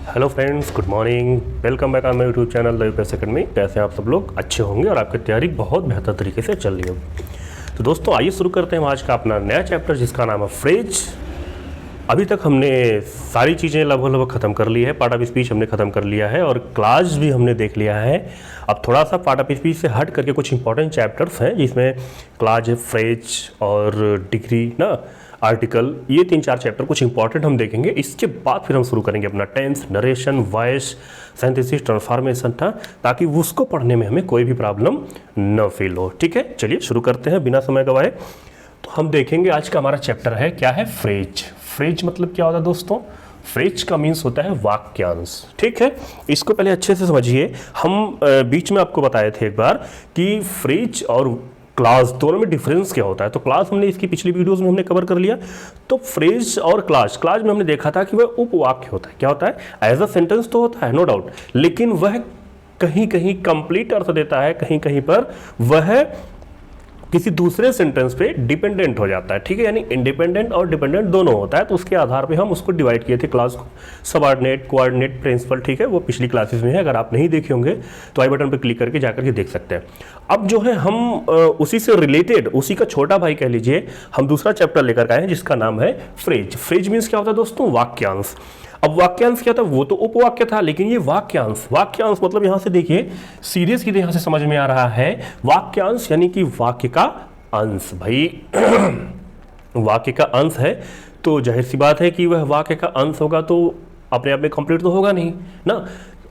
Hello friends, good morning. Welcome back on my YouTube channel the UPSC academy. कैसे हैं आप सब लोग? अच्छे होंगे और आपकी तैयारी बहुत बेहतर तरीके से चल रही होगी। तो दोस्तों आइए शुरू करते हैं आज का अपना नया चैप्टर जिसका नाम है फ्रेज। अभी तक हमने सारी चीज़ें लगभग ख़त्म कर ली है। पार्ट ऑफ स्पीच हमने ख़त्म कर लिया है और क्लास भी हमने देख लिया है। अब थोड़ा सा पार्ट ऑफ स्पीच से हट करके कुछ इंपॉर्टेंट चैप्टर्स हैं जिसमें क्लास, फ्रेज और डिग्री ना, आर्टिकल, ये 3-4 चैप्टर कुछ इंपॉर्टेंट हम देखेंगे। इसके बाद फिर हम शुरू करेंगे अपना tense, narration, voice, synthesis, transformation था, ताकि उसको पढ़ने में हमें कोई भी प्रॉब्लम न फील हो। ठीक है, चलिए शुरू करते हैं बिना समय गवाए। तो हम देखेंगे आज का हमारा चैप्टर है क्या है, फ्रेज। फ्रेज मतलब क्या होता है दोस्तों? फ्रेज का मीन्स होता है वाक्यांश। ठीक है, इसको पहले अच्छे से समझिए। हम बीच में आपको बताए थे एक बार कि फ्रेज और क्लास दोनों में डिफरेंस क्या होता है। तो क्लास हमने इसकी पिछली वीडियोस में हमने कवर कर लिया। तो फ्रेज और क्लास में हमने देखा था कि वह उपवाक्य होता है। क्या होता है? एज अ सेंटेंस तो होता है, नो डाउट, लेकिन वह कहीं कहीं कंप्लीट अर्थ देता है, कहीं कहीं पर वह किसी दूसरे सेंटेंस पे डिपेंडेंट हो जाता है। ठीक है, यानी इंडिपेंडेंट और डिपेंडेंट दोनों होता है। तो उसके आधार पे हम उसको डिवाइड किए थे क्लास को, सबऑर्डिनेट, कोऑर्डिनेट, प्रिंसिपल। ठीक है, वो पिछली क्लासेस में है। अगर आप नहीं देखे होंगे तो आई बटन पे क्लिक करके जाकर के देख सकते हैं। अब जो है हम उसी से रिलेटेड, उसी का छोटा भाई कह लीजिए, हम दूसरा चैप्टर लेकर आए हैं जिसका नाम है फ्रेज। फ्रेज मीन्स क्या होता है दोस्तों? वाक्यांश। अब वाक्यांश क्या था? वो तो उपवाक्य था, लेकिन ये वाक्यांश। वाक्यांश मतलब यहां से देखिए, सीधे सीधे यहां से समझ में आ रहा है, वाक्यांश यानी कि वाक्य का अंश। भाई वाक्य का अंश है तो जाहिर सी बात है कि वह वाक्य का अंश होगा तो अपने आप में कंप्लीट तो होगा नहीं ना,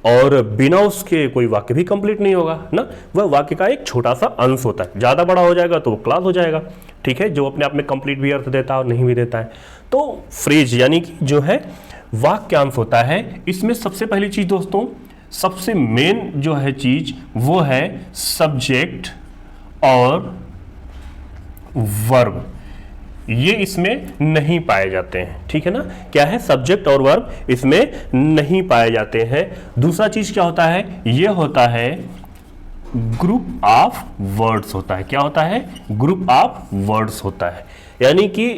और बिना उसके कोई वाक्य भी कंप्लीट नहीं होगा ना। वह वाक्य का एक छोटा सा अंश होता है। ज़्यादा बड़ा हो जाएगा तो वो क्लास हो जाएगा। ठीक है, जो अपने आप में कंप्लीट भी अर्थ देता है और नहीं भी देता है। तो फ्रेज यानी कि जो है वाक्यांश होता है। इसमें सबसे पहली चीज दोस्तों, सबसे मेन जो है चीज वो है सब्जेक्ट और वर्ब। ये इसमें नहीं पाए जाते हैं। ठीक है ना, क्या है? सब्जेक्ट और वर्ब इसमें नहीं पाए जाते हैं। दूसरा चीज क्या होता है? ये होता है ग्रुप ऑफ वर्ड्स होता है। क्या होता है? ग्रुप ऑफ वर्ड्स होता है, यानी कि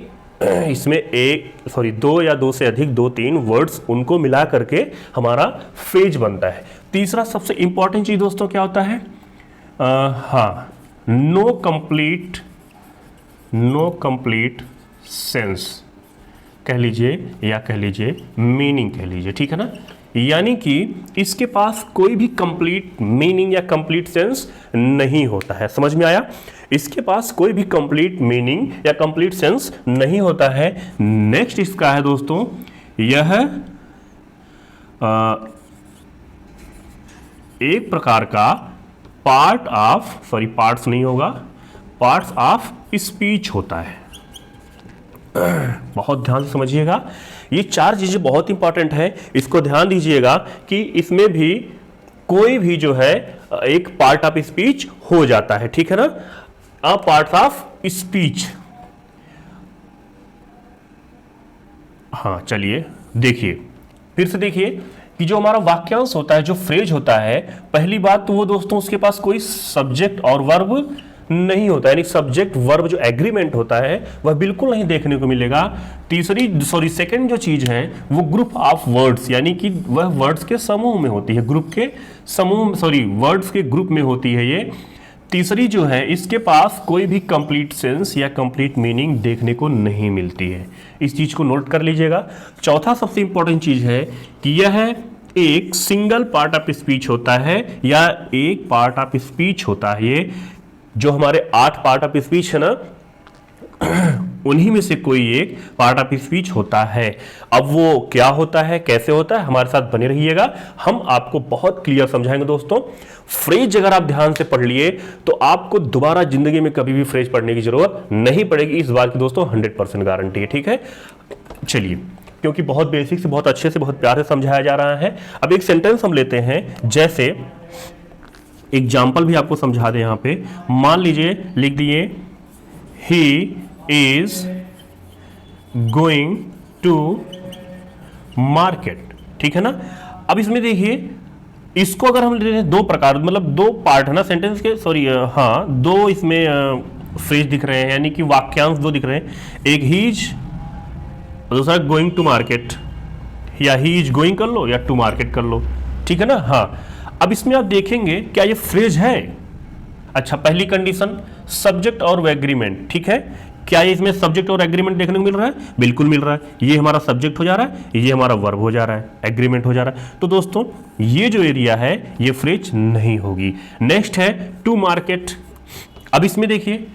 इसमें दो या दो से अधिक, 2-3 वर्ड्स उनको मिला करके हमारा फ्रेज बनता है। तीसरा सबसे इंपॉर्टेंट चीज दोस्तों क्या होता है? नो कंप्लीट सेंस कह लीजिए, या कह लीजिए मीनिंग कह लीजिए। ठीक है ना, यानी कि इसके पास कोई भी कंप्लीट मीनिंग या कंप्लीट सेंस नहीं होता है। समझ में आया? इसके पास कोई भी कंप्लीट मीनिंग या कंप्लीट सेंस नहीं होता है। नेक्स्ट इसका है दोस्तों, यह एक प्रकार का पार्ट्स ऑफ स्पीच होता है। बहुत ध्यान से समझिएगा, ये 4 चीजें बहुत इंपॉर्टेंट है। इसको ध्यान दीजिएगा कि इसमें भी कोई भी जो है एक पार्ट ऑफ स्पीच हो जाता है। ठीक है ना, अ पार्ट ऑफ स्पीच। हाँ, चलिए देखिए, फिर से देखिए कि जो हमारा वाक्यांश होता है, जो फ्रेज होता है, पहली बात तो वो दोस्तों उसके पास कोई सब्जेक्ट और वर्ब नहीं होता है, यानी सब्जेक्ट वर्ब जो एग्रीमेंट होता है वह बिल्कुल नहीं देखने को मिलेगा। सेकंड जो चीज है वो ग्रुप ऑफ वर्ड्स, यानी कि वह वर्ड्स के समूह में होती है, वर्ड्स के ग्रुप में होती है ये। तीसरी जो है, इसके पास कोई भी कंप्लीट सेंस या कंप्लीट मीनिंग देखने को नहीं मिलती है। इस चीज को नोट कर लीजिएगा। चौथा सबसे इंपॉर्टेंट चीज है कि यह एक सिंगल पार्ट ऑफ स्पीच होता है, या एक पार्ट ऑफ स्पीच होता है। ये जो हमारे 8 पार्ट ऑफ स्पीच है ना, उन्हीं में से कोई एक पार्ट ऑफ स्पीच होता है। अब वो क्या होता है, कैसे होता है, हमारे साथ बने रहिएगा, हम आपको बहुत क्लियर समझाएंगे दोस्तों। फ्रेज अगर आप ध्यान से पढ़ लिए तो आपको दोबारा जिंदगी में कभी भी फ्रेज पढ़ने की जरूरत नहीं पड़ेगी। इस बात की दोस्तों 100% गारंटी है। ठीक है, चलिए, क्योंकि बहुत बेसिक से, बहुत अच्छे से, बहुत प्यार से समझाया जा रहा है। अब एक सेंटेंस हम लेते हैं, जैसे एग्जाम्पल भी आपको समझा दे। यहां पे मान लीजिए लिख दिए, he is going to market. ठीक है ना, अब इसमें देखिए, इसको अगर हम ले दो प्रकार, मतलब 2 पार्ट है ना सेंटेंस के, दो इसमें फ्रेज दिख रहे हैं, यानी कि वाक्यांश 2 दिख रहे हैं। एक हीज, दूसरा गोइंग टू मार्केट। या ही इज गोइंग कर लो या टू मार्केट कर लो, ठीक है ना। हाँ, अब इसमें आप देखेंगे क्या ये फ्रेज है। अच्छा, पहली कंडीशन सब्जेक्ट और एग्रीमेंट, ठीक है। क्या ये इसमें सब्जेक्ट और एग्रीमेंट देखने को मिल रहा है? बिल्कुल मिल रहा है। ये हमारा सब्जेक्ट हो जा रहा है, ये हमारा वर्ब हो जा रहा है, एग्रीमेंट हो जा रहा है। तो दोस्तों ये जो एरिया है ये फ्रेज नहीं होगी। नेक्स्ट है टू मार्केट। अब इसमें देखिए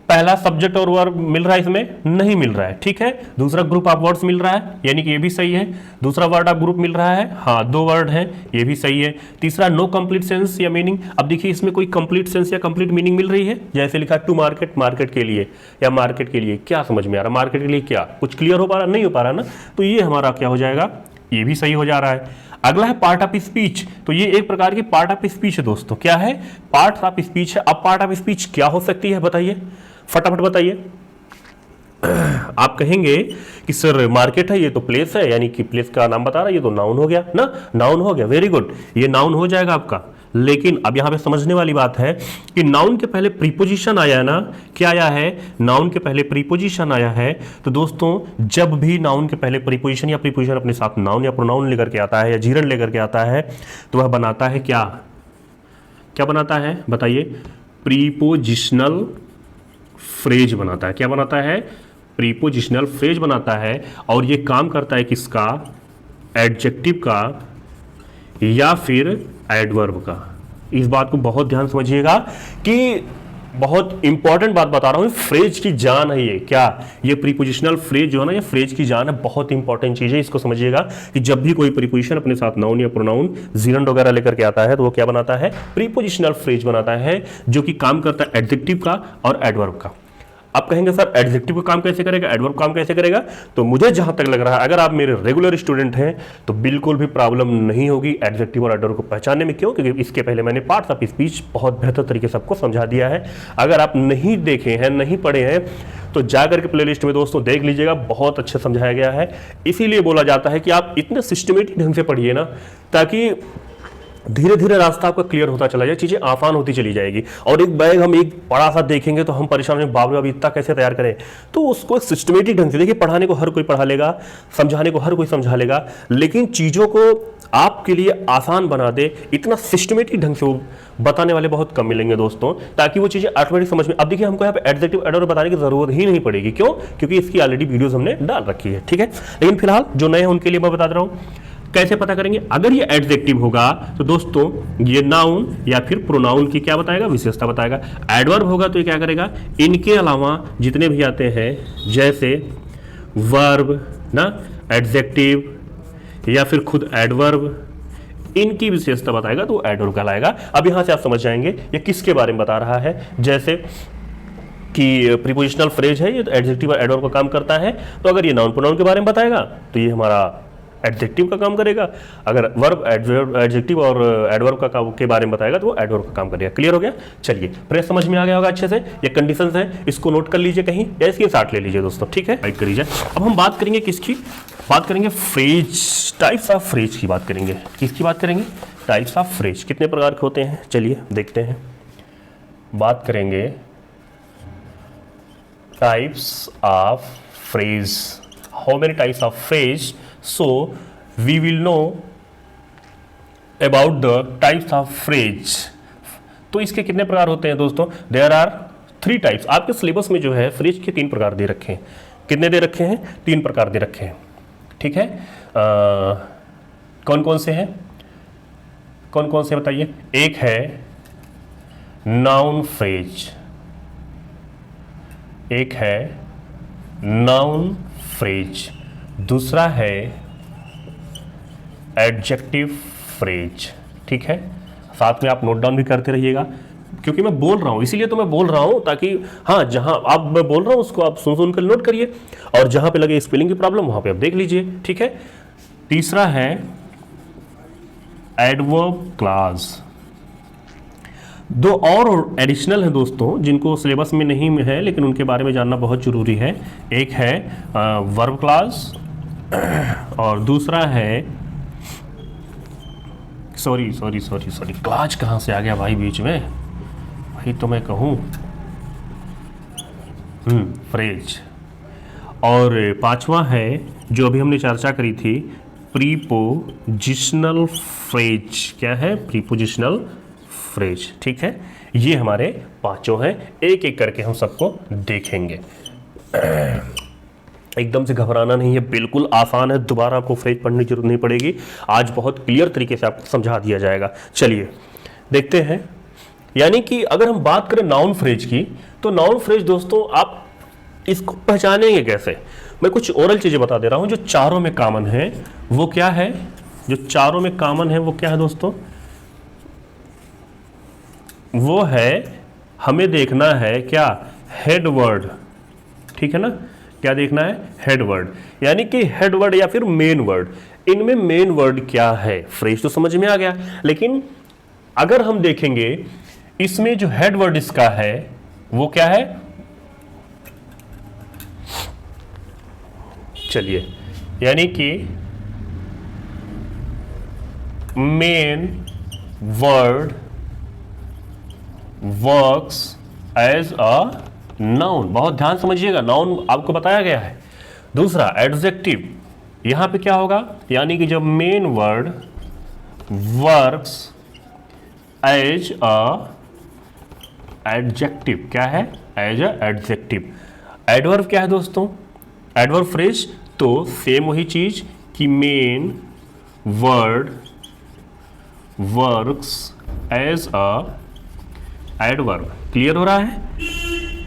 पहला सब्जेक्ट और वर्ब मिल रहा है, इसमें नहीं मिल रहा है, ठीक है। दूसरा ग्रुप ऑफ वर्ड्स मिल रहा है, यानी कि ये भी सही है। दूसरा वर्ड ऑफ ग्रुप मिल रहा है, हाँ 2 वर्ड है, ये भी सही है। तीसरा नो कंप्लीट सेंस या मीनिंग। अब देखिए इसमें कोई कंप्लीट सेंस या कंप्लीट मीनिंग मिल रही है, जैसे लिखा टू मार्केट, मार्केट के लिए या मार्केट के लिए, क्या समझ में आ रहा है? मार्केट के लिए क्या कुछ क्लियर हो पा रहा? नहीं हो पा रहा ना, तो ये हमारा क्या हो जाएगा, ये भी सही हो जा रहा है। अगला है पार्ट ऑफ स्पीच। तो ये एक प्रकार की पार्ट ऑफ स्पीच है दोस्तों। क्या है? पार्ट ऑफ स्पीच है। अब पार्ट ऑफ स्पीच क्या हो सकती है बताइए, फटाफट बताइए। आप कहेंगे कि सर मार्केट है, ये तो प्लेस है, यानी कि प्लेस का नाम बता रहा है, ये तो नाउन हो गया ना, नाउन हो गया, वेरी गुड, ये नाउन हो जाएगा आपका। लेकिन अब यहां पे समझने वाली बात है कि नाउन के पहले प्रीपोजिशन आया है ना, क्या आया है? नाउन के पहले प्रीपोजिशन आया है। तो दोस्तों जब भी नाउन के पहले प्रीपोजिशन या प्रीपोजिशन अपने साथ नाउन या प्रोनाउन लेकर के आता है या जीरन लेकर के आता है, तो वह बनाता है क्या, क्या बनाता है बताइए? प्रीपोजिशनल फ्रेज बनाता है। क्या बनाता है? प्रीपोजिशनल फ्रेज बनाता है। और ये काम करता है किसका? एडजेक्टिव का या फिर एडवर्ब का। इस बात को बहुत ध्यान समझिएगा कि बहुत इंपॉर्टेंट बात बता रहा हूं, फ्रेज की जान है ये। क्या? ये प्रीपोजिशनल फ्रेज जो है ना, ये फ्रेज की जान है, बहुत इंपॉर्टेंट चीज है। इसको समझिएगा कि जब भी कोई प्रीपोजिशन अपने साथ नाउन या प्रोनाउन जीरंड वगैरह लेकर के आता है, तो वो क्या बनाता है? प्रीपोजिशनल फ्रेज बनाता है, जो कि काम करता है एडजेक्टिव का और एडवर्ब का। आप कहेंगे सर एडजेक्टिव का काम कैसे करेगा, एडवर्ब काम कैसे करेगा? तो मुझे जहां तक लग रहा है, अगर आप मेरे रेगुलर स्टूडेंट हैं तो बिल्कुल भी प्रॉब्लम नहीं होगी एडजेक्टिव और एडवर्ब को पहचानने में। क्यों? क्योंकि इसके पहले मैंने पार्ट्स ऑफ स्पीच बहुत बेहतर तरीके से आपको समझा दिया है। अगर आप नहीं देखे हैं, नहीं पढ़े हैं, तो जाकर के प्लेलिस्ट में दोस्तों देख लीजिएगा, बहुत अच्छे समझाया गया है। इसीलिए बोला जाता है कि आप इतने सिस्टमेटिक ढंग से पढ़िए ना, ताकि धीरे धीरे रास्ता आपका क्लियर होता चला जाए, चीजें आसान होती चली जाएगी। और एक बैग हम एक बड़ा सा देखेंगे तो हम परेशान होंगे, बाप रे बाप इतना कैसे तैयार करें? तो उसको सिस्टमेटिक ढंग से देखिए, पढ़ाने को हर कोई पढ़ा लेगा, समझाने को हर कोई समझा लेगा, लेकिन चीजों को आपके लिए आसान बना दे, इतना सिस्टमेटिक ढंग से वो बताने वाले बहुत कम मिलेंगे दोस्तों, ताकि वो चीजें ऑटोमेटिक समझ में। अब देखिए हमको यहाँ पे एडजेक्टिव एडवर्ब बताने की जरूरत ही नहीं पड़ेगी। क्यों? क्योंकि इसकी ऑलरेडी वीडियोस हमने डाल रखी है, ठीक है। लेकिन फिलहाल जो नए हैं उनके लिए मैं बता दे रहा हूँ कैसे पता करेंगे। अगर ये एडजेक्टिव होगा तो दोस्तों ये नाउन या फिर प्रोनाउन की क्या बताएगा? विशेषता बताएगा। एडवर्ब होगा तो ये क्या करेगा? इनके अलावा जितने भी आते हैं, जैसे वर्ब ना, एडजेक्टिव या फिर खुद एडवर्ब, इनकी विशेषता बताएगा तो एडवर्ब कहलाएगा। अब यहां से आप समझ जाएंगे ये किसके बारे में बता रहा है। जैसे कि प्रीपोजिशनल फ्रेज है, ये तो एडजेक्टिव और एडवर्ब का काम करता है। तो अगर ये नाउन प्रोनाउन के बारे में बताएगा तो ये हमारा एडजेक्टिव का काम करेगा। अगर वर्ब एडजेक्टिव और एडवर्ब का के बारे में बताएगा तो वो एडवर्ब का काम करेगा। क्लियर हो गया? चलिए फ्रेज समझ में आ गया होगा अच्छे से। ये कंडीशंस हैं, इसको नोट कर लीजिए कहीं या इसकी साथ ले लीजिए दोस्तों, ठीक है। राइट कर लीजिए। अब हम बात करेंगे किसकी? बात करेंगे फ्रेज, टाइप्स ऑफ फ्रेज की बात करेंगे। किसकी बात करेंगे? Types of phrase. कितने प्रकार के होते हैं चलिए देखते हैं। बात करेंगे types of phrase. How many types of phrase? So we will know about the types of phrase। तो इसके कितने प्रकार होते हैं दोस्तों? There are 3 types। आपके सिलेबस में जो है फ्रेज के 3 प्रकार दे रखे हैं। कितने दे रखे हैं? 3 प्रकार दे रखे हैं, ठीक है। कौन कौन से हैं? कौन कौन से बताइए? एक है नाउन फ्रेज, एक है नाउन फ्रेज, दूसरा है एडजेक्टिव फ्रेज, ठीक है। साथ में आप नोट डाउन भी करते रहिएगा, क्योंकि मैं बोल रहा हूं, इसीलिए तो मैं बोल रहा हूं, ताकि हाँ जहां आप मैं बोल रहा हूं उसको आप सुन कर नोट करिए, और जहां पे लगे स्पेलिंग की प्रॉब्लम वहां पे आप देख लीजिए, ठीक है। तीसरा है एडवर्ब क्लास। 2 और एडिशनल हैं दोस्तों, जिनको सिलेबस में नहीं है लेकिन उनके बारे में जानना बहुत जरूरी है। एक है वर्ब क्लास और दूसरा है सॉरी क्लास कहाँ से आ गया भाई बीच में, वही तो मैं कहूँ, फ्रेज। और 5वां है जो अभी हमने चर्चा करी थी, प्रीपोजिशनल फ्रेज। क्या है? Prepositional phrase. ठीक है, ये हमारे पांचों हैं, एक एक करके हम सबको देखेंगे। एकदम से घबराना नहीं है, बिल्कुल आसान है, दोबारा आपको फ्रेज पढ़ने की जरूरत नहीं पड़ेगी। आज बहुत क्लियर तरीके से आपको समझा दिया जाएगा। चलिए देखते हैं। यानी कि अगर हम बात करें नाउन फ्रेज की, तो नाउन फ्रेज दोस्तों आप इसको पहचानेंगे कैसे? मैं कुछ ओरल चीजें बता दे रहा हूं जो चारों में कॉमन है। वो क्या है? जो चारों में कॉमन है वो क्या है दोस्तों? वो है, हमें देखना है क्या? Head word. ठीक है ना? क्या देखना है? Head word. यानी कि हेड वर्ड या फिर मेन वर्ड, इनमें मेन वर्ड क्या है? फ्रेज तो समझ में आ गया, लेकिन अगर हम देखेंगे इसमें जो हेड वर्ड इसका है वो क्या है? चलिए, यानी कि main word works as a noun. बहुत ध्यान समझिएगा, नाउन आपको बताया गया है। दूसरा एडजेक्टिव, यहां पे क्या होगा? यानी कि जब main word works as a adjective. क्या है? As a adjective. एडवर्ब क्या है दोस्तों? एडवर्ब फ्रेज तो सेम वही चीज कि main word works as a adverb. Clear हो रहा है?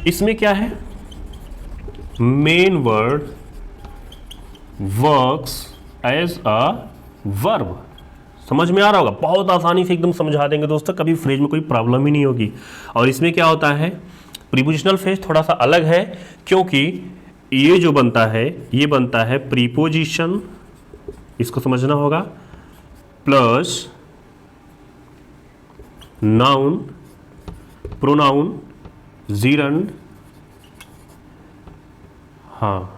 इसमें क्या है? Main word works as a verb. समझ में आ रहा होगा? बहुत आसानी से एकदम समझा देंगे दोस्तों, कभी फ्रेज में कोई प्रॉब्लम ही नहीं होगी। और इसमें क्या होता है? प्रीपोजिशनल फ्रेज थोड़ा सा अलग है, क्योंकि ये जो बनता है ये बनता है प्रीपोजिशन, इसको समझना होगा, प्लस नाउन, प्रोनाउन, जीरंड, हाँ,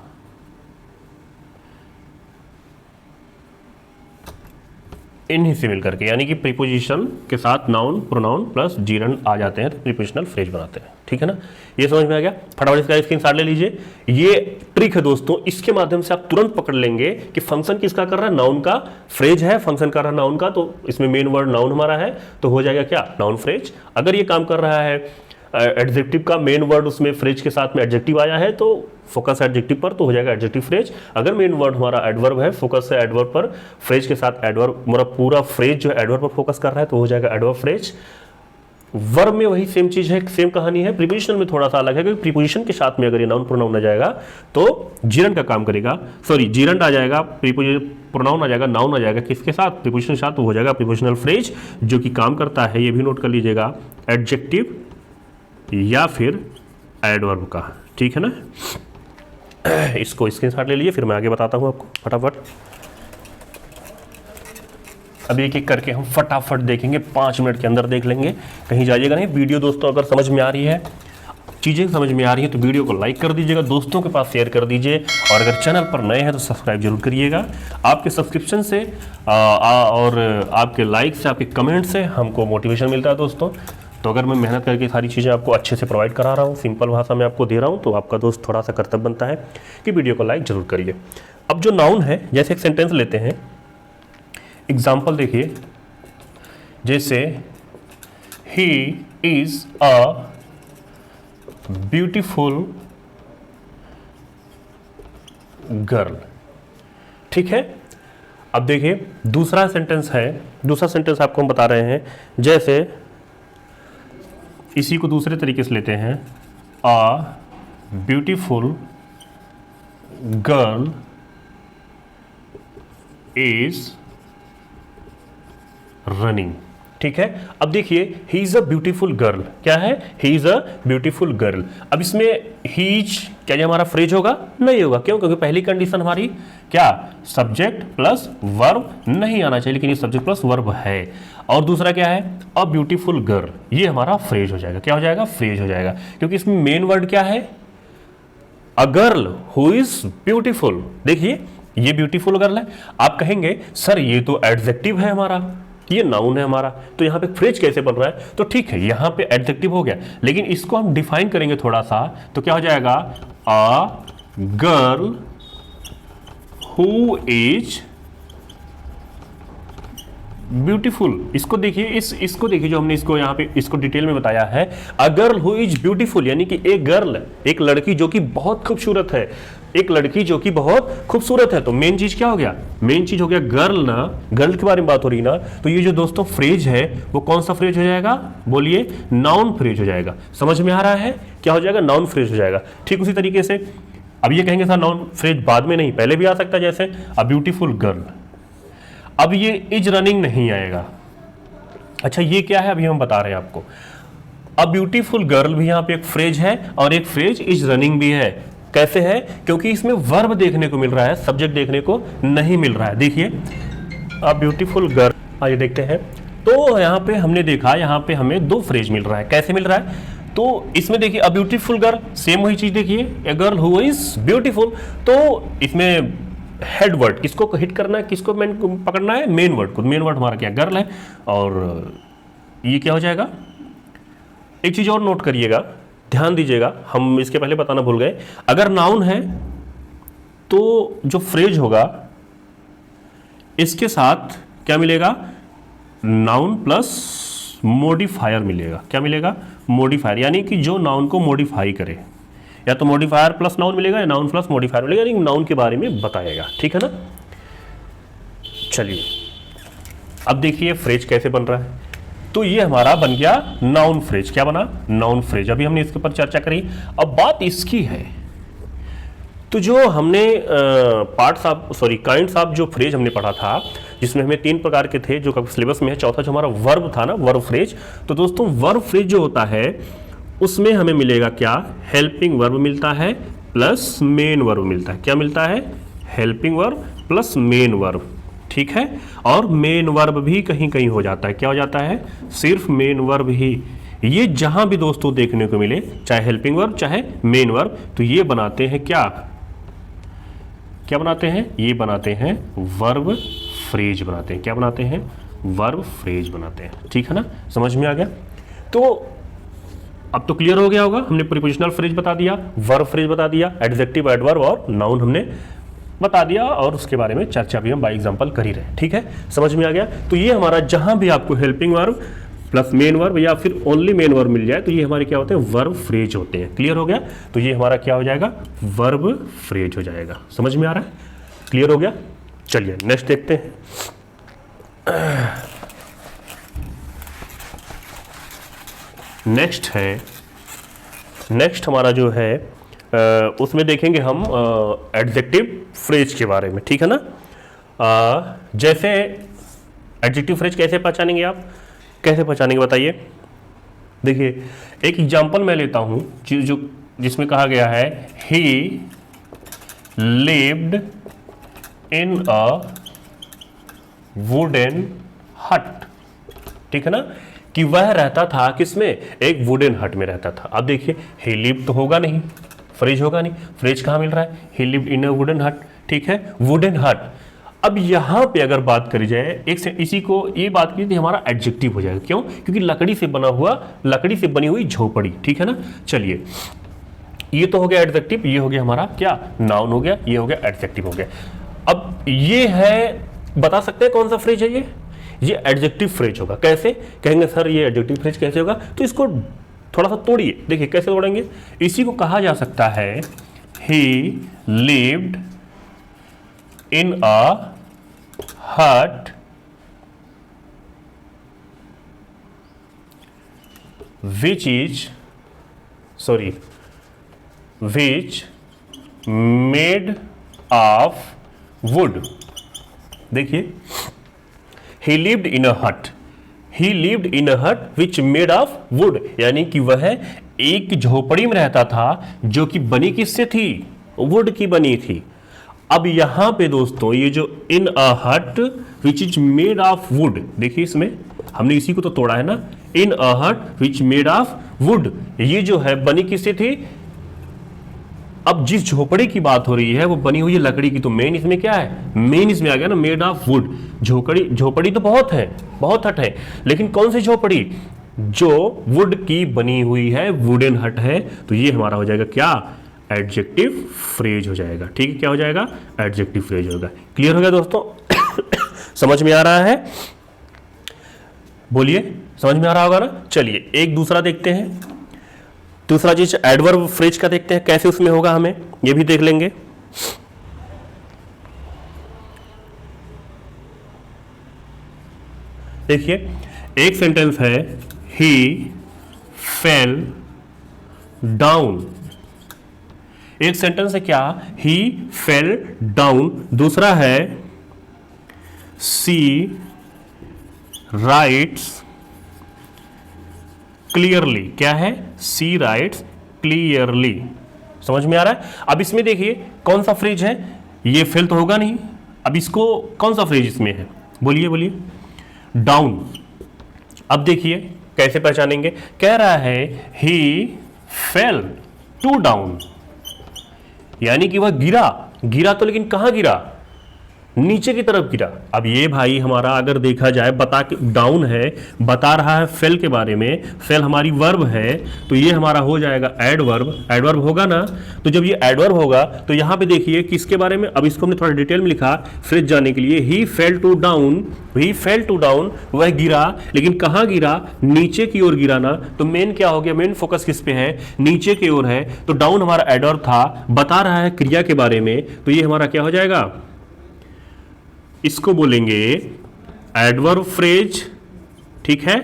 इन्हीं से मिल करके, यानी कि प्रीपोजिशन के साथ नाउन, प्रोनाउन प्लस जीरंड आ जाते हैं तो प्रीपोजिशनल फ्रेज बनाते हैं। ठीक है ना? ये समझ में आ गया? फटाफट इसका स्क्रीनशॉट ले लीजिए। ये ट्रिक है दोस्तों, इसके माध्यम से आप तुरंत पकड़ लेंगे कि फंक्शन किसका कर रहा है? नाउन का। फ्रेज है, फंक्शन कर रहा है नाउन का, तो इसमें मेन वर्ड नाउन हमारा है, तो हो जाएगा क्या? Noun phrase. अगर ये काम कर रहा है एडजेक्टिव का, मेन वर्ड उसमें फ्रेज के साथ में एडजेक्टिव आया है, तो फोकस एडजेक्टिव पर, तो हो जाएगा एडजेक्टिव फ्रेज। अगर मेन वर्ड हमारा एडवर्ब है, फोकस है एडवर्ब पर, फ्रेज के साथ एडवर्ब, हमारा पूरा फ्रेज जो है एडवर्ब पर फोकस कर रहा है, तो हो जाएगा एडवर्ब फ्रेज। वर्ब में वही सेम चीज है, सेम कहानी है। प्रीपोजिशन में थोड़ा सा अलग है, क्योंकि प्रीपोजिशन के साथ में अगर ये नाउन प्रोनाउन आ जाएगा तो जीरंड का काम करेगा। सॉरी, जीरंड आ जाएगा, प्रोनाउन आ जाएगा, नाउन आ जाएगा, किसके साथ? प्रीपोजिशन के साथ, तो हो जाएगा प्रीपोजिशनल फ्रेज, जो कि काम करता है, ये भी नोट कर लीजिएगा, एडजेक्टिव या फिर एडवर्ब का। ठीक है ना? इसको स्क्रीनशॉट ले लीजिए, फिर मैं आगे बताता हूं आपको फटाफट। अब एक एक करके हम फटाफट देखेंगे, 5 मिनट के अंदर देख लेंगे, कहीं जाइएगा नहीं। वीडियो दोस्तों अगर समझ में आ रही है, चीज़ें समझ में आ रही है, तो वीडियो को लाइक कर दीजिएगा, दोस्तों के पास शेयर कर दीजिए, और अगर चैनल पर नए हैं तो सब्सक्राइब जरूर करिएगा। आपके सब्सक्रिप्शन से और आपके लाइक से, आपके कमेंट से हमको मोटिवेशन मिलता है दोस्तों। तो अगर मैं मेहनत करके सारी चीज़ें आपको अच्छे से प्रोवाइड करा रहा हूँ, सिंपल भाषा में आपको दे रहा हूँ, तो आपका दोस्त थोड़ा सा कर्तव्य बनता है कि वीडियो को लाइक जरूर करिए। अब जो नाउन है, जैसे एक सेंटेंस लेते हैं, एग्जाम्पल देखिए, जैसे he is a beautiful girl. ठीक है? अब देखिए दूसरा सेंटेंस है, दूसरा सेंटेंस आपको हम बता रहे हैं, जैसे इसी को दूसरे तरीके से लेते हैं, a beautiful girl is running. ठीक है? अब देखिए, he is a beautiful girl, क्या है? He is a beautiful girl. अब इसमें हीज क्या ये हमारा फ्रेज होगा? नहीं होगा। क्यों? क्योंकि पहली कंडीशन हमारी क्या? सब्जेक्ट प्लस वर्ब नहीं आना चाहिए, लेकिन ये सब्जेक्ट प्लस वर्ब है। और दूसरा क्या है? अ ब्यूटीफुल गर्ल, ये हमारा फ्रेज हो जाएगा। क्या हो जाएगा? फ्रेज हो जाएगा, क्योंकि इसमें मेन वर्ड क्या है? A girl who is beautiful. देखिए, ये ब्यूटीफुल गर्ल है। आप कहेंगे सर ये तो एडजेक्टिव है हमारा, ये नाउन है हमारा, तो यहाँ पे फ्रेज कैसे बन रहा है? तो ठीक है, यहाँ पे एडजेक्टिव हो गया, लेकिन इसको हम डिफाइन करेंगे थोड़ा सा, तो क्या हो जाएगा? A girl who is beautiful, इसको देखिए, इसको देखिए, जो हमने इसको यहाँ पे इसको डिटेल में बताया है। A girl who is beautiful, यानी कि एक गर्ल, एक लड़की जो कि बहुत खूबसूरत है, एक लड़की जो कि बहुत खूबसूरत है। तो मेन चीज क्या हो गया, मेन चीज हो गया गर्ल ना, गर्ल के बारे में बात हो रही ना, तो ये जो दोस्तों फ्रेज है वो कौन सा फ्रेज हो जाएगा, बोलिए, नाउन फ्रेज हो जाएगा। समझ में आ रहा है, क्या हो जाएगा, नाउन फ्रेज हो जाएगा। ठीक उसी तरीके से अब ये कहेंगे सर नाउन फ्रेज बाद में नहीं, पहले भी आ सकता है, जैसे अ ब्यूटीफुल गर्ल। अब ये इज रनिंग नहीं आएगा। अच्छा ये क्या है, अभी हम बता रहे हैं आपको। अ ब्यूटीफुल गर्ल भी यहाँ पे एक फ्रेज है और एक फ्रेज इज रनिंग भी है। कैसे है, क्योंकि इसमें वर्ब देखने को मिल रहा है, सब्जेक्ट देखने को नहीं मिल रहा है। देखिए अ ब्यूटीफुल गर्ल, आइए देखते हैं। तो यहाँ पे हमने देखा, यहाँ पे हमें दो फ्रेज मिल रहा है। कैसे मिल रहा है, तो इसमें देखिए अ ब्यूटीफुल गर्ल, सेम वही चीज देखिए, a girl who is beautiful. तो इसमें हेड वर्ड किसको हिट करना है, किसको मेन पकड़ना है, मेन वर्ड को। मेन वर्ड हमारा क्या, गर्ल है। और ये क्या हो जाएगा, एक चीज और नोट करिएगा, ध्यान दीजिएगा, हम इसके पहले बताना भूल गए। अगर नाउन है तो जो फ्रेज होगा इसके साथ क्या मिलेगा, नाउन प्लस मॉडिफायर मिलेगा। क्या मिलेगा, मॉडिफायर, यानी कि जो नाउन को मॉडिफाई करे, या तो मॉडिफायर प्लस नाउन मिलेगा या नाउन प्लस मॉडिफायर मिलेगा, यानी नाउन के बारे में बताएगा। ठीक है ना। चलिए अब देखिए फ्रेज कैसे बन रहा है। तो ये हमारा बन गया नाउन फ्रेज। क्या बना, नाउन फ्रेज। अभी हमने इसके ऊपर चर्चा करी। अब बात इसकी है, तो जो हमने पार्ट्स ऑफ काइंड्स ऑफ जो फ्रेज हमने पढ़ा था, जिसमें हमें 3 प्रकार के थे जो सिलेबस में है। चौथा जो हमारा वर्ब था ना, वर्ब फ्रेज। तो दोस्तों वर्ब फ्रेज जो होता है उसमें हमें मिलेगा क्या, हेल्पिंग वर्ब मिलता है प्लस मेन वर्ब मिलता है। क्या मिलता है, helping verb plus main verb. ठीक है। और मेन वर्ब भी कहीं कहीं हो जाता है। क्या हो जाता है, सिर्फ मेन वर्ब ही। ये जहां भी दोस्तों देखने को मिले, चाहे हेल्पिंग वर्ब चाहे मेन वर्ब, तो ये बनाते हैं क्या, क्या बनाते हैं, ये बनाते हैं वर्ब फ्रेज बनाते हैं। क्या बनाते हैं, वर्ब फ्रेज बनाते हैं। ठीक है ना, समझ में आ गया। तो अब तो क्लियर हो गया होगा, हमने प्रीपोजिशनल फ्रेज बता दिया, वर्ब फ्रेज बता दिया, एडजेक्टिव, एडवर्ब और नाउन हमने बता दिया, और उसके बारे में चर्चा भी हम बाय एग्जांपल कर ही रहे। ठीक है, समझ में आ गया। तो ये हमारा जहां भी आपको helping verb plus main verb या फिर ओनली मेन वर्ब मिल जाए, तो ये हमारे क्या होते हैं, वर्ब फ्रेज होते हैं। क्लियर हो गया। तो ये हमारा क्या हो जाएगा, वर्ब फ्रेज हो जाएगा। समझ में आ रहा है, क्लियर हो गया। चलिए नेक्स्ट देखते हैं। नेक्स्ट हमारा जो है उसमें देखेंगे हम एडजेक्टिव फ्रेज के बारे में। ठीक है ना। जैसे एडजेक्टिव फ्रेज कैसे पहचानेंगे, आप कैसे पहचानेंगे बताइए। देखिए एक एग्जांपल मैं लेता हूं जो जिसमें कहा गया है, ही लिव्ड इन अ वुडन हट। ठीक है ना, कि वह रहता था किसमें, एक वुडन हट में रहता था। अब देखिए ही लिव्ड तो होगा नहीं, फ्रेज होगा नहीं, फ्रेज कहाँ मिल रहा है, ही लिव्ड इन अ वुडन हट। ठीक है, वुडन हट। अब यहां पे अगर बात करी जाए, एक से इसी को ये बात की थी, हमारा एडजेक्टिव हो जाएगा। क्यों, क्योंकि लकड़ी से बनी हुई झोपड़ी। ठीक है ना। चलिए ये तो हो गया एडजेक्टिव, ये हो गया हमारा क्या, नाउन हो गया, ये हो गया एडजेक्टिव हो गया। अब ये है, बता सकते हैं कौन सा फ्रेज है ये एडजेक्टिव फ्रेज होगा। कैसे कहेंगे सर ये एडजेक्टिव फ्रेज कैसे होगा, तो इसको थोड़ा सा तोड़िए, देखिए कैसे तोड़ेंगे। इसी को कहा जा सकता है, ही लिव्ड इन अ हट which made of wood। देखिए he lived in a hut which made of wood, यानी कि वह एक झोपड़ी में रहता था जो कि बनी किससे थी, वुड की बनी थी। अब यहां पे दोस्तों ये जो इन अ हट which is made of would, देखिए इसमें हमने इसी को तो तोड़ा है ना, इन अ हट विच मेड ऑफ वुड, ये जो है बनी किससे थी। अब जिस झोपड़ी की बात हो रही है वो बनी हुई है लकड़ी की, तो मेन इसमें क्या है, मेन इसमें आ गया ना, मेड ऑफ वुड। झोपड़ी तो बहुत हट है, लेकिन कौन सी झोपड़ी, जो वुड की बनी हुई है, वुडन हट है। तो ये हमारा हो जाएगा क्या, एडजेक्टिव फ्रेज हो जाएगा। ठीक है, क्या हो जाएगा, एडजेक्टिव फ्रेज होगा। क्लियर हो गया दोस्तों। समझ में आ रहा है। बोलिए, समझ में आ रहा होगा ना। चलिए एक दूसरा देखते हैं, दूसरा चीज एडवर्ब फ्रेज का देखते हैं कैसे उसमें होगा, हमें ये भी देख लेंगे। देखिए एक सेंटेंस है ही फेल डाउन, एक सेंटेंस है क्या, ही फेल डाउन। दूसरा है सी राइट्स क्लियरली, क्या है, सी राइट्स क्लियरली। समझ में आ रहा है। अब इसमें देखिए कौन सा फ्रेज है, ये फेल तो होगा नहीं, अब इसको कौन सा फ्रेज इसमें है, बोलिए बोलिए, डाउन। अब देखिए कैसे पहचानेंगे, कह रहा है ही फेल टू डाउन, यानी कि वह गिरा, गिरा तो लेकिन कहां गिरा, नीचे की तरफ गिरा। अब ये भाई हमारा अगर देखा जाए बता के डाउन है, बता रहा है फेल के बारे में, फेल हमारी वर्ब है, तो ये हमारा हो जाएगा एडवर्ब, एडवर्ब होगा ना। तो जब ये एडवर्ब होगा तो यहां पे देखिए किसके बारे में, अब इसको हमने थोड़ा डिटेल में लिखा फ्रेज जाने के लिए, he fell to down, he fell to down, वह गिरा, लेकिन कहां गिरा, नीचे की ओर गिरा ना। तो मेन क्या हो गया, मेन फोकस किस पे है, नीचे की ओर है। तो डाउन हमारा एडवर्ब था, बता रहा है क्रिया के बारे में, तो ये हमारा क्या हो जाएगा, इसको बोलेंगे एडवर्ब फ्रेज, ठीक है,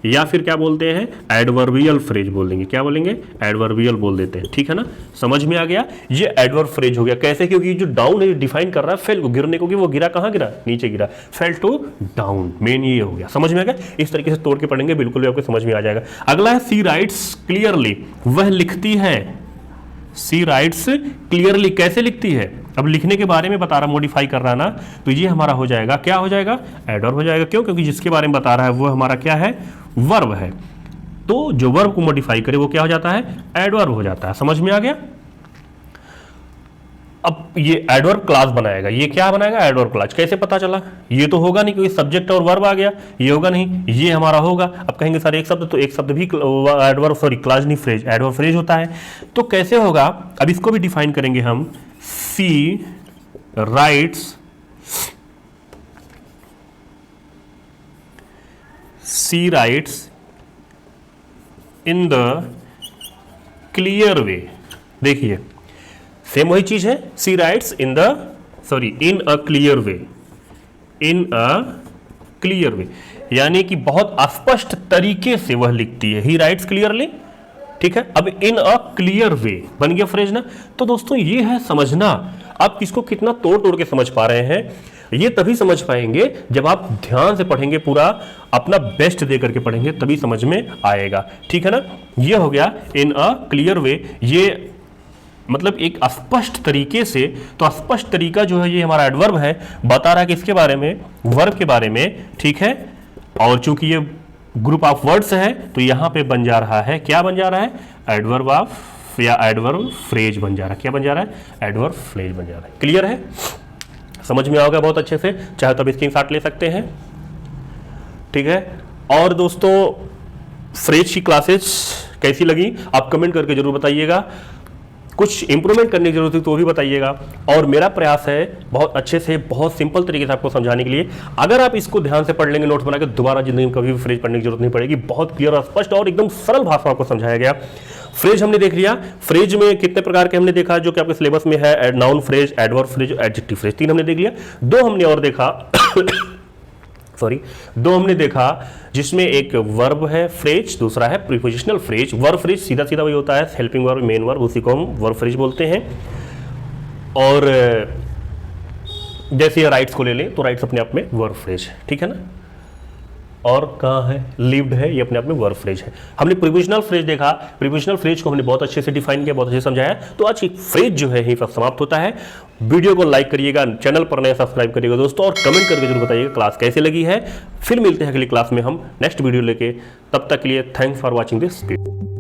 या फिर क्या बोलते हैं, एडवर्बियल फ्रेज बोल देंगे, क्या बोलेंगे, एडवर्बियल बोल देते हैं, ठीक है ना। समझ में आ गया, ये एडवर्ब फ्रेज हो गया। कैसे, क्योंकि जो डाउन है डिफाइन कर रहा है फेल को, गिरने को, कि वो गिरा कहां गिरा, नीचे गिरा, फेल टू डाउन, मेन ये हो गया। समझ में आ गया, इस तरीके से तोड़ के पढ़ेंगे बिल्कुल भी आपको समझ में आ जाएगा। अगला है सी राइट्स क्लियरली, वह लिखती है, सी राइट्स क्लियरली कैसे लिखती है, अब लिखने के बारे में बता रहा, मॉडिफाई कर रहा ना, तो ये हमारा हो जाएगा, क्या हो जाएगा, एडवर्ब हो जाएगा। क्यों, क्योंकि जिसके बारे में बता रहा है वो हमारा क्या है, वर्ब है। तो जो वर्ब को मॉडिफाई करे वो क्या हो जाता है, एडवर्ब हो जाता है। समझ में आ गया। अब ये एडवर्ब क्लास बनाएगा, ये क्या बनाएगा, एडवर्ब क्लास। कैसे पता चला, ये तो होगा नहीं क्योंकि सब्जेक्ट और वर्ब आ गया, ये होगा नहीं, ये हमारा होगा। अब कहेंगे सर एक शब्द, तो एक शब्द भी एडवर्ब, सॉरी क्लास नहीं फ्रेज, एडवर्ब फ्रेज होता है। तो कैसे होगा, अब इसको भी डिफाइन करेंगे हम, she writes, she writes in the clear way. देखिए सेम वही चीज है, she writes in the, sorry in a clear way, in a clear way, यानी कि बहुत स्पष्ट तरीके से वह लिखती है, ही राइट्स क्लियरली, ठीक है। अब इन अ क्लियर वे बन गया फ्रेज ना। तो दोस्तों ये है समझना, आप किसको कितना तोड़ तोड़ के समझ पा रहे हैं, ये तभी समझ पाएंगे जब आप ध्यान से पढ़ेंगे, पूरा अपना बेस्ट दे करके पढ़ेंगे, तभी समझ में आएगा, ठीक है ना। ये हो गया इन अ क्लियर वे, ये मतलब एक स्पष्ट तरीके से। तो स्पष्ट तरीका जो है ये हमारा एडवर्ब है, बता रहा है किसके बारे में, वर्ब के बारे में, ठीक है। और चूंकि ये ग्रुप ऑफ वर्ड्स है तो यहां पे बन जा रहा है, क्या बन जा रहा है, एडवर्ब ऑफ या एडवर्ब फ्रेज बन जा रहा है, क्या बन जा रहा है, एडवर्ब फ्रेज बन जा रहा है। क्लियर है, समझ में आओगे बहुत अच्छे से, चाहे तो अब स्क्रीनशॉट ले सकते हैं, ठीक है। और दोस्तों फ्रेज की क्लासेस कैसी लगी आप कमेंट करके जरूर बताइएगा, कुछ इंप्रूवमेंट करने की जरूरत है तो भी बताइएगा। और मेरा प्रयास है बहुत अच्छे से, बहुत सिंपल तरीके से आपको समझाने के लिए। अगर आप इसको ध्यान से पढ़ लेंगे, नोट्स बनाकर, दोबारा जिंदगी में कभी भी फ्रेज पढ़ने की जरूरत नहीं पड़ेगी। बहुत क्लियर और स्पष्ट और एकदम सरल भाषा में आपको समझाया गया। फ्रेज हमने देख लिया, फ्रेज में कितने प्रकार के हमने देखा जो कि आपके सिलेबस में है, noun phrase, adverb phrase, adjective phrase, 3 हमने देख लिया। 2 हमने और देखा सॉरी 2 हमने देखा जिसमें एक वर्ब है फ्रेज, दूसरा है प्रीपोजिशनल फ्रेज। वर्ब फ्रेज सीधा सीधा वही होता है, हेल्पिंग वर्ब, मेन वर्ब, उसी को हम वर्ब फ्रेज बोलते हैं। और जैसे राइट्स को ले लें तो राइट्स अपने आप में वर्ब फ्रेज है, ठीक है ना। और कहाँ है, लिव्ड है, ये अपने आप में वर्ब फ्रेज है। हमने प्रीपोजिशनल फ्रेज देखा, प्रीपोजिशनल फ्रेज को हमने बहुत अच्छे से डिफाइन किया, बहुत अच्छे से समझाया। तो आज की फ्रेज जो है यहीं पर समाप्त होता है। वीडियो को लाइक करिएगा, चैनल पर नया सब्सक्राइब करिएगा दोस्तों, और कमेंट करके जरूर बताइएगा क्लास कैसे लगी है। फिर मिलते हैं अगली क्लास में हम नेक्स्ट वीडियो लेके, तब तक के लिए thanks for watching this video.